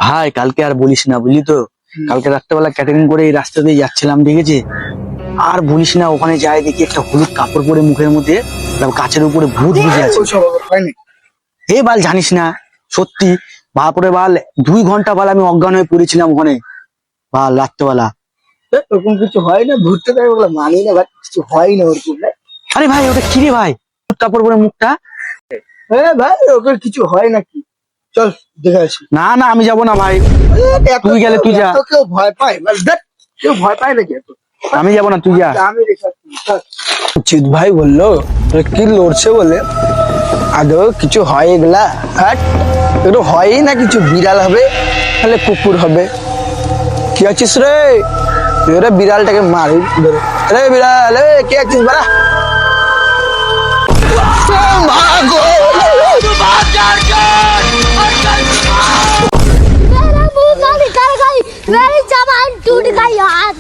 ভাই কালকে আর বলিস না, বুঝলি তো, কালকে রাত্রেবেলা ক্যাটারিং করে এই রাস্তা দিয়ে যাচ্ছিলাম, দেখেছি? আর বলিস না, ওখানে যাই দেখি একটা হলুদ কাপড় পরে মুখের মধ্যে গাছের উপরে ভূত বুঝে আছে। এ বাল জানিস না, সত্যি বাপরে বাল 2 ঘন্টা বাল আমি অজ্ঞান হয়ে পড়েছিলাম ওখানে বাল রাত্রেবেলা। ওরকম কিছু হয় না, ঘুরতে যাবে বলে মানি না ভাই, কিছু হয় না ওরকম। আরে ভাই ওটা কি রে ভাই, হলুদ কাপড় পরে মুখটা? হ্যাঁ ভাই, ওকে কিছু হয় নাকি? চল দেখে আসি। না না আমি যাবো না ভাই, তুই গেলে তুই যা। কেউ ভয় পায় মানে দেখ, কেউ ভয় পায় নাকি এত? আমি যাবো না, তুই যা। আমি রেখে আসছি, চল। চিত ভাই বললো কি লড়ছে বলে, আদৌ কিছু হয় এগুলা? হাট, এগুলো হয়ই না কিছু। বিড়াল হবে তাহলে কুকুর হবে। কি আছিস রে? এরা বিড়ালটাকে মারি ধরে। রে বিড়াল, এ কে আছিস বাড়া? ভাগো! मेरा मुंह का निकल गई, मेरी जबान टूट गई यार।